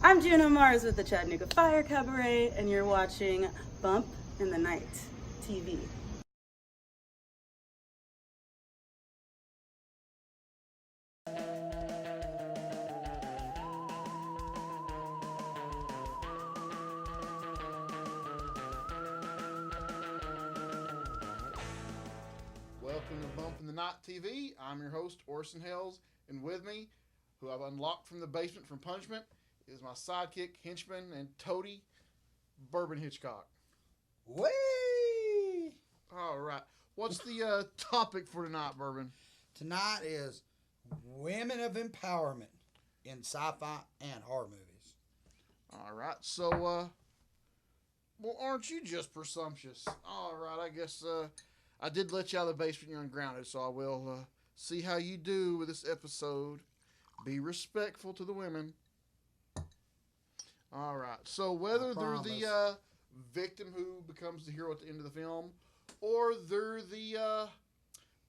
I'm Juno Mars with the Chattanooga Fire Cabaret, and you're watching Bump in the Night TV. Welcome to Bump in the Night TV. I'm your host, Orson, and with me, who I've unlocked from the basement from punishment, is my sidekick, henchman, and toady, Bourbon Hitchcok. Whee! All right. What's the topic for tonight, Bourbon? Tonight is women of empowerment in sci-fi and horror movies. All right. So, well, aren't you just presumptuous? All right. I guess I did let you out of the basement. You're ungrounded, so I will see how you do with this episode. Be respectful to the women. All right. So whether they're the victim who becomes the hero at the end of the film, or they're the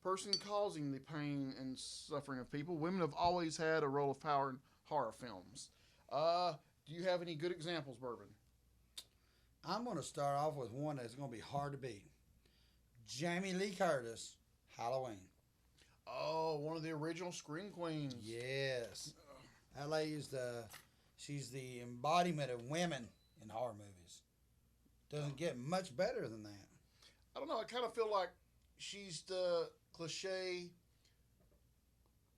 person causing the pain and suffering of people, women have always had a role of power in horror films. Do you have any good examples, Bourbon? I'm going to start off with one that's going to be hard to beat. Jamie Lee Curtis, Halloween. Oh, one of the original Scream Queens. Yes. That lady's she's the embodiment of women in horror movies. Doesn't get much better than that. I don't know. I kind of feel like she's the cliche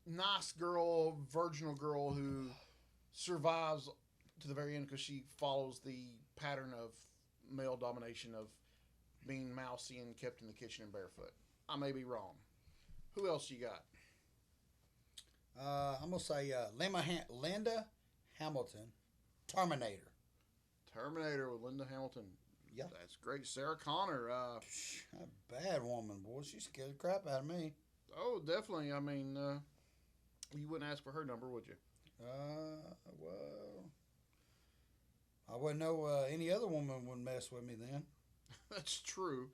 nice girl, virginal girl who survives to the very end because she follows the pattern of male domination of being mousy and kept in the kitchen and barefoot. I may be wrong. Who else you got? I'm going to say Linda Hamilton, Terminator. Terminator with Linda Hamilton. Yeah. That's great. Sarah Connor. A bad woman, boy. She scared the crap out of me. Oh, definitely. I mean, you wouldn't ask for her number, would you? Well, I wouldn't know any other woman would mess with me then. That's true.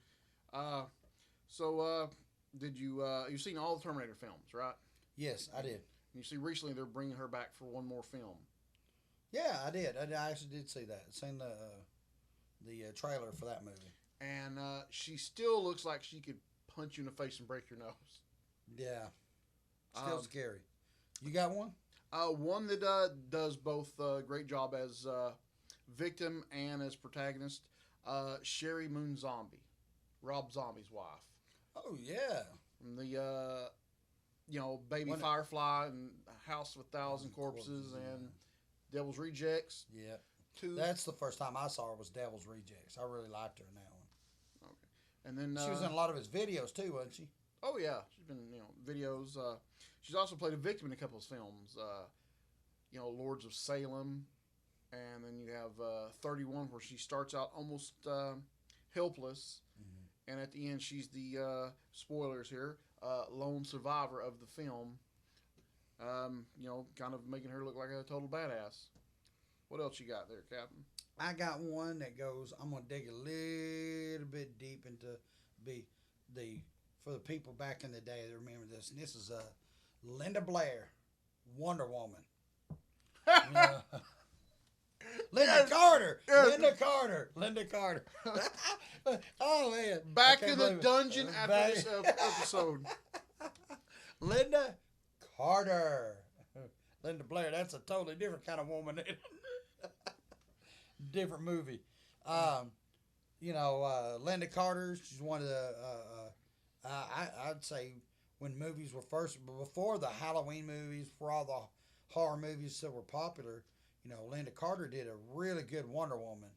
Did you you've seen all the Terminator films, right? Yes, I did. And you see recently they're bringing her back for one more film. Yeah, I did. I actually did see that. Seen the trailer for that movie. And she still looks like she could punch you in the face and break your nose. Yeah. Still scary. You got one? One that does both great job as victim and as protagonist. Sherry Moon Zombie, Rob Zombie's wife. Oh yeah. From the Baby Firefly and House of a Thousand Corpses and Devil's Rejects. Yeah. That's the first time I saw her was Devil's Rejects. I really liked her in that one. Okay. And then she was in a lot of his videos too, wasn't she? Oh yeah, she's been videos. She's also played a victim in a couple of films. Lords of Salem, and then you have 31, where she starts out almost helpless, and at the end she's the spoilers here, lone survivor of the film. Kind of making her look like a total badass. What else you got there, Captain? I got one that goes. I'm gonna dig a little bit deep into for the people back in the day that remember this. And this is Linda Blair, Wonder Woman. Linda Carter. Linda Carter. Oh man! Back in the dungeon after this episode. Linda Carter. Linda Blair. That's a totally different kind of woman. Different movie. Linda Carter. She's one of the. I'd say when movies were first, before the Halloween movies, for all the horror movies that were popular, Linda Carter did a really good Wonder Woman.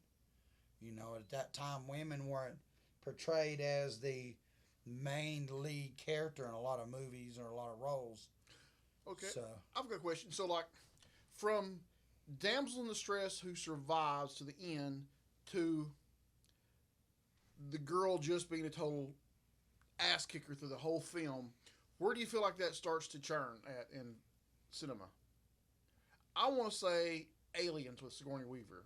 At that time, women weren't portrayed as the main lead character in a lot of movies or a lot of roles. Okay, so I've got a question. So, like, from damsel in distress who survives to the end to the girl just being a total ass kicker through the whole film, where do you feel like that starts to churn at in cinema? I want to say Aliens with Sigourney Weaver.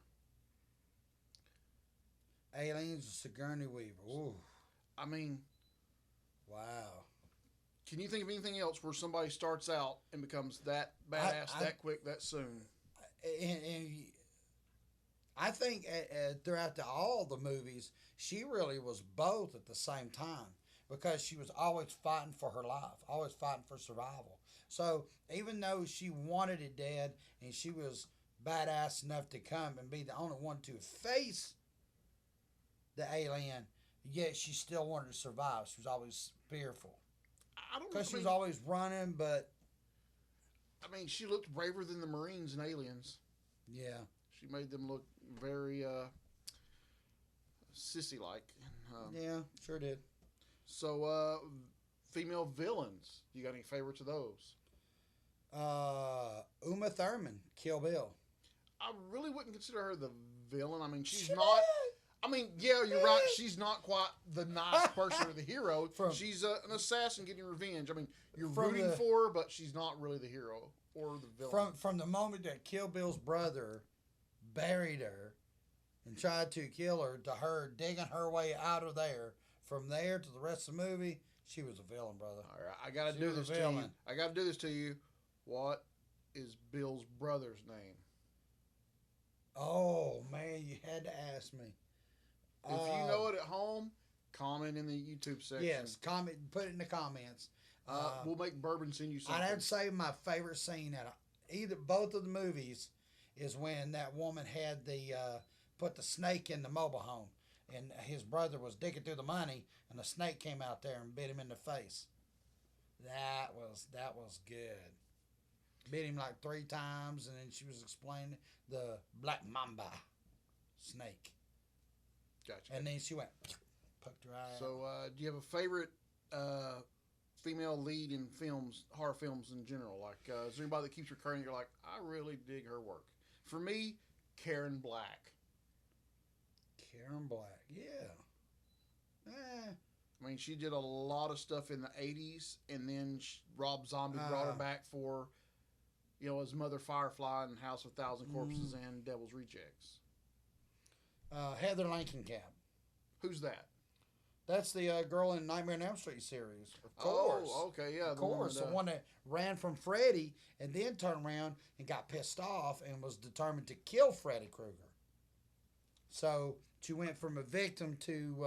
Aliens with Sigourney Weaver. Ooh. I mean, wow. Can you think of anything else where somebody starts out and becomes that badass that quick, that soon? And think throughout all the movies, she really was both at the same time because she was always fighting for her life, always fighting for survival. So even though she wanted it dead and she was badass enough to come and be the only one to face the alien, yet she still wanted to survive. She was always fearful. I don't know. Because she was always running, but... I mean, she looked braver than the Marines and Aliens. Yeah. She made them look very sissy-like. Yeah, sure did. So, female villains. You got any favorites of those? Uma Thurman, Kill Bill. I really wouldn't consider her the villain. I mean, she's not... I mean, yeah, you're right. She's not quite the nice person or the hero. She's an assassin getting revenge. I mean, you're rooting for her, but she's not really the hero or the villain. From the moment that Kill Bill's brother buried her and tried to kill her, to her digging her way out of there, from there to the rest of the movie, she was a villain, brother. All right, I got to do this to you. I got to do this to you. What is Bill's brother's name? Oh, man, you had to ask me. If you know it at home, comment in the YouTube section. Yes, comment. Put it in the comments. We'll make Bourbon send you something. I'd have to say my favorite scene out of both of the movies is when that woman had put the snake in the mobile home, and his brother was digging through the money, and the snake came out there and bit him in the face. That was good. Bit him like 3 times, and then she was explaining the black mamba snake. Gotcha. And then she went, poked her eye out. So, do you have a favorite female lead in films, horror films in general? Like, is there anybody that keeps recurring? You're like, I really dig her work. For me, Karen Black. Karen Black, yeah. I mean, she did a lot of stuff in the 80s, and then Rob Zombie brought her back for, as Mother Firefly and House of 1,000 Corpses and Devil's Rejects. Heather Langenkamp. Who's that? That's the girl in Nightmare on Elm Street series. Of course. Oh, okay, yeah. Of course. The one that ran from Freddy and then turned around and got pissed off and was determined to kill Freddy Krueger. So she went from a victim to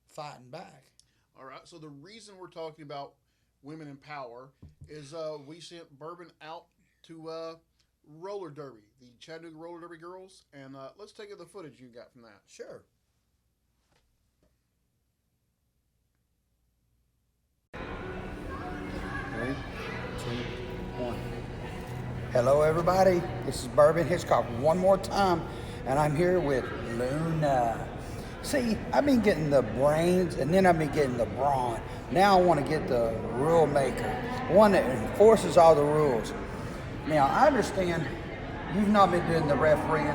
fighting back. All right. So the reason we're talking about women in power is we sent Bourbon out to roller derby, the Chattanooga roller derby girls, and let's take the footage you got from that. Sure. 3, 2, 1. Hello, everybody. This is Bourbon Hitchcok one more time, and I'm here with Luna. See, I've been getting the brains, and then I've been getting the brawn. Now I want to get the rule maker, one that enforces all the rules. Now, I understand you've not been doing the refereeing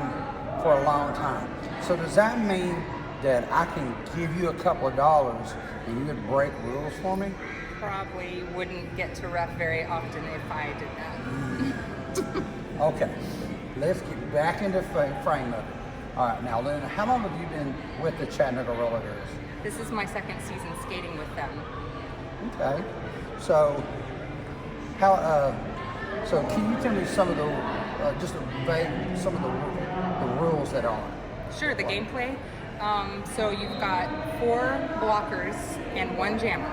for a long time. So does that mean that I can give you a couple of dollars and you would break rules for me? Probably wouldn't get to ref very often if I did that. Okay, let's get back into frame of it. All right, now Luna, how long have you been with the Chattanooga Roller Girls? This is my second season skating with them. Okay, so so can you tell me some of the some of the rules that are? Sure, the gameplay. So you've got 4 blockers and 1 jammer,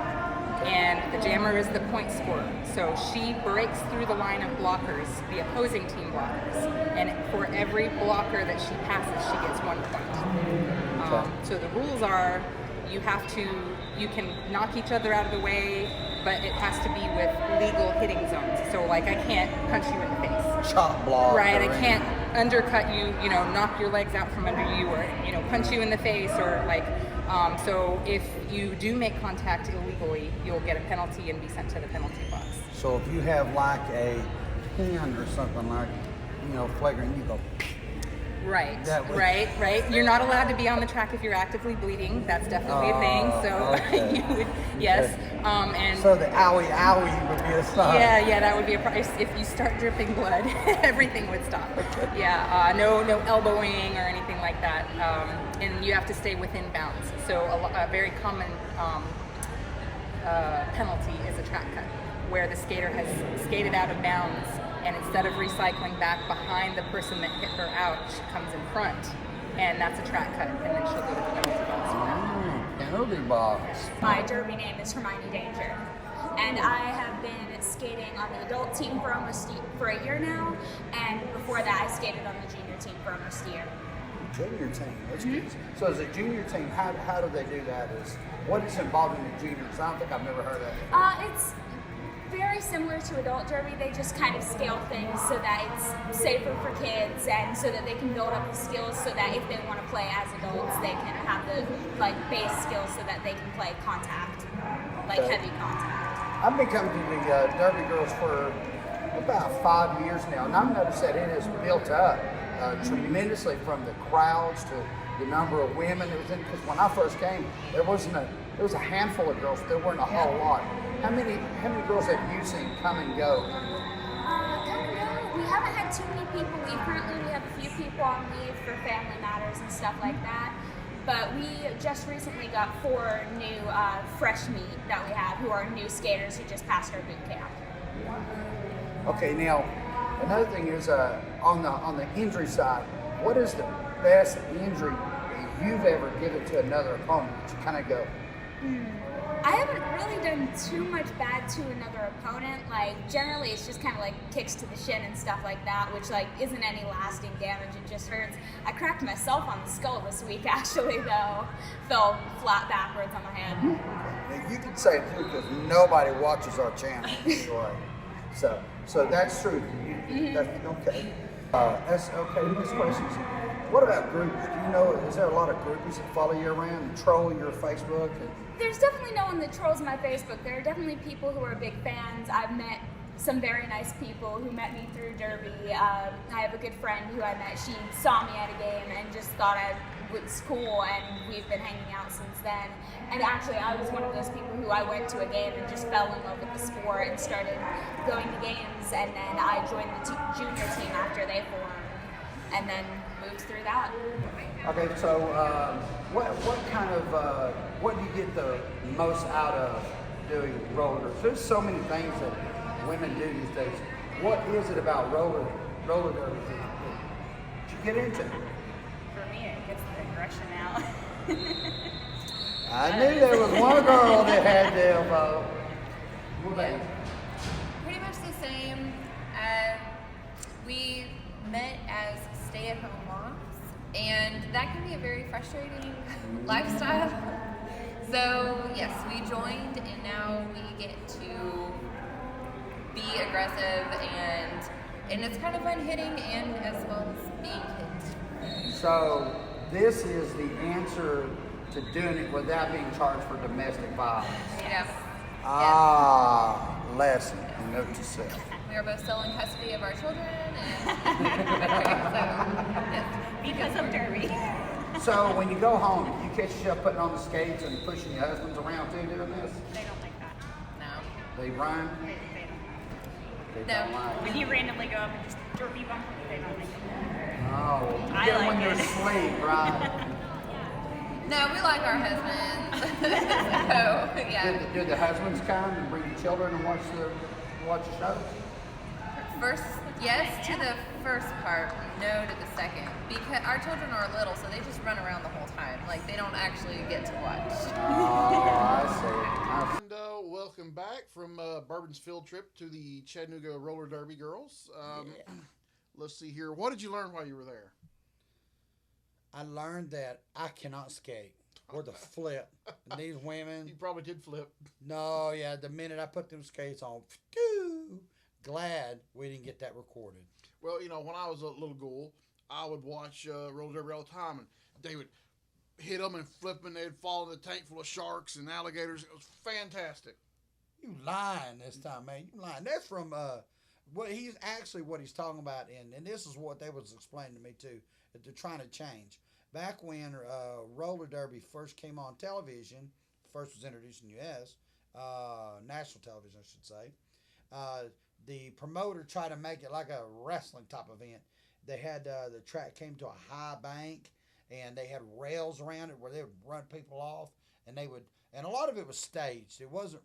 and the jammer is the point scorer. So she breaks through the line of blockers, the opposing team blockers, and for every blocker that she passes, she gets 1 point. Okay. So the rules are, you can knock each other out of the way, but it has to be with legal hitting zones. So like I can't punch you in the face. Chop block. Right, I can't undercut you, knock your legs out from under you, or, punch you in the face, or like, so if you do make contact illegally, you'll get a penalty and be sent to the penalty box. So if you have like a pin or something like, flagrant, you go. Right, right. You're not allowed to be on the track if you're actively bleeding. That's definitely a thing. So okay. you would, yes. And so the owie would be a sign. Yeah, that would be a price. If you start dripping blood, everything would stop. Okay. Yeah, no elbowing or anything like that. And you have to stay within bounds. So a very common penalty is a track cut, where the skater has skated out of bounds and instead of recycling back behind the person that hit her out, she comes in front, and that's a track cut, and then she'll go to the penalty box for that. Penalty box. My derby name is Hermione Danger, and I have been skating on the adult team for a year now, and before that I skated on the junior team for almost a year. Junior team. That's good. So as a junior team, how do they do that? What is involved in the juniors? I don't think I've never heard of that. It's very similar to adult derby. They just kind of scale things so that it's safer for kids and so that they can build up the skills so that if they want to play as adults, they can have the base skills so that they can play contact, heavy contact. I've been coming to the Derby Girls for about 5 years now, and I've noticed that it has built up tremendously from the crowds to the number of women. It was because when I first came, there was a handful of girls. There weren't a whole lot. How many girls have you seen come and go? We haven't had too many people leave. Currently, we have a few people on leave for family matters and stuff like that. But we just recently got 4 new fresh meat that we have who are new skaters who just passed our boot camp. Okay, now another thing is on the injury side, what is the best injury you've ever given to another opponent that you kind of go? I haven't really done too much bad to another opponent. Generally it's just kind of kicks to the shin and stuff like that, which isn't any lasting damage, it just hurts. I cracked myself on the skull this week actually though. Fell flat backwards on my head. Now, you can say it too because nobody watches our channel. Right. So that's true. That's okay. That's okay. Next question is, what about groups? Do you know, is there a lot of groupies that follow you around and troll your Facebook? There's definitely no one that trolls my Facebook. There are definitely people who are big fans. I've met some very nice people who met me through Derby. I have a good friend who I met. She saw me at a game and just thought I was cool, and we've been hanging out since then. And actually, I was one of those people who I went to a game and just fell in love with the sport and started going to games. And then I joined the junior team after they formed, and then moved through that. Okay, so what do you get the most out of doing roller? There's so many things that women do these days. What is it about roller derby that you get into? For me, it gets the aggression out. I knew there was one girl that had the elbow. Pretty much the same. We met as stay-at-home moms, and that can be a very frustrating lifestyle. So yes, we joined, and now we get to be aggressive, and it's kind of fun hitting and as well as being hit. So this is the answer to doing it without being charged for domestic violence. Yes. Lesson. Note to self. We are both still in custody of our children, and Because of Derby. So when you go home, you catch yourself putting on the skates and pushing your husbands around too doing this? They don't like that. no. They run? They don't. They No. don't like. When you randomly go up and just derby bump, they don't like it. Oh, you I get 'em like when you're it. asleep, right? No, we like our husbands. So, yeah. Do the husbands come and bring the children and watch the show? First, yes to the first part, no to the second. Because our children are little, so they just run around the whole time. They don't actually get to watch. Oh, I see. And welcome back from Bourbon's field trip to the Chattanooga Roller Derby Girls. Let's see here. What did you learn while you were there? I learned that I cannot skate or the flip. And these women, You probably did flip. no, yeah, the minute I put them skates on, phew, glad we didn't get that recorded. Well, when I was a little ghoul, I would watch roller derby all the time, and they would hit them and flip them, and they'd fall in a tank full of sharks and alligators. It was fantastic. You lying this time, man. You lying. That's from what he's talking about, and this is what they was explaining to me too, that they're trying to change. Back when roller derby first came on television, first was introduced in the U.S., national television, I should say, the promoter tried to make it like a wrestling type event. They had the track came to a high bank, and they had rails around it where they would run people off, and a lot of it was staged. It wasn't,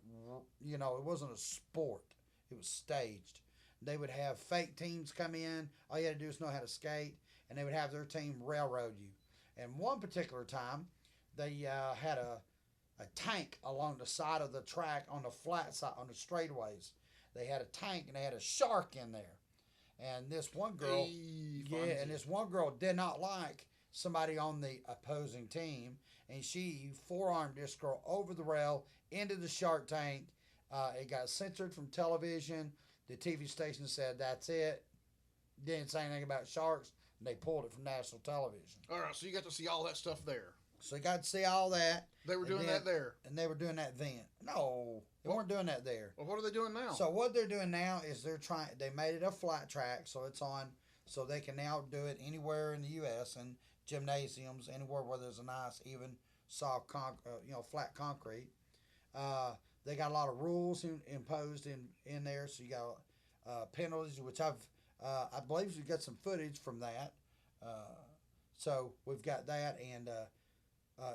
it wasn't a sport. It was staged. They would have fake teams come in. All you had to do is know how to skate, and they would have their team railroad you. And one particular time, they had a tank along the side of the track on the flat side, on the straightaways. They had a tank, and they had a shark in there. And this one girl, this one girl did not like somebody on the opposing team, and she forearmed this girl over the rail into the shark tank. It got censored from television. The TV station said that's it. Didn't say anything about sharks. And they pulled it from national television. All right, so you got to see all that stuff there. So you got to see all that. They were doing that there. And they were doing that then. No, they weren't doing that there. Well, what are they doing now? So what they're doing now is they made it a flat track, so it's on, so they can now do it anywhere in the U.S. and gymnasiums, anywhere where there's a nice, even, soft, flat concrete. They got a lot of rules imposed in there, so you got penalties, which I believe we got some footage from that. So we've got that, and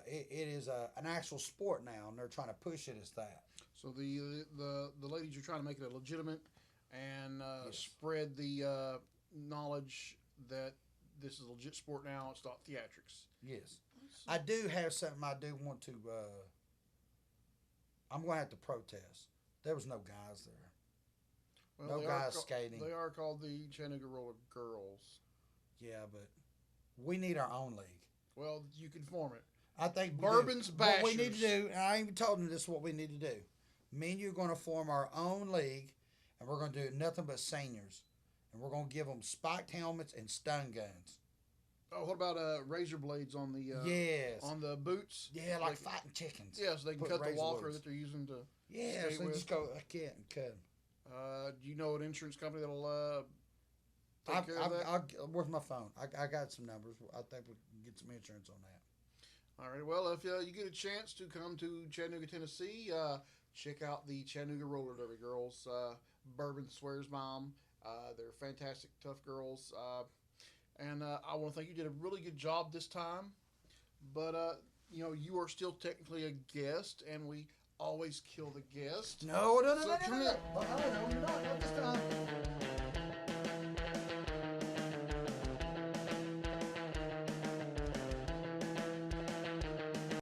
it is an actual sport now, and they're trying to push it as that. So the ladies are trying to make it a legitimate and Yes. spread the knowledge that this is a legit sport now. It's not theatrics. Yes. I do have something I do want to, I'm going to have to protest. There was no guys there. Well, No guys skating. They are called the Chattanooga Roller Girls. Yeah, but we need our own league. Well, you can form it. I think Bourbon's What we need to Bashers. do, and I even told them this is what we need to do. Me and you are going to form our own league, and we're going to do nothing but seniors. And we're going to give them spiked helmets and stun guns. Oh, what about razor blades on the Yes. on the boots? Yeah, like fighting chickens. Yeah, so they can Put cut the razor walker blades. that they're using to. Yeah, skate so they with. just go like that and cut 'em. Do you know an insurance company that'll take care of that? Where's my phone? I got some numbers. I think we can get some insurance on that. All right. Well, if you get a chance to come to Chattanooga, Tennessee, check out the Chattanooga Roller Derby Girls. Bourbon swears by 'em. They're fantastic, tough girls. And I want to thank you. You did a really good job this time. But, you are still technically a guest, and we always kill the guest. No. So, You're not.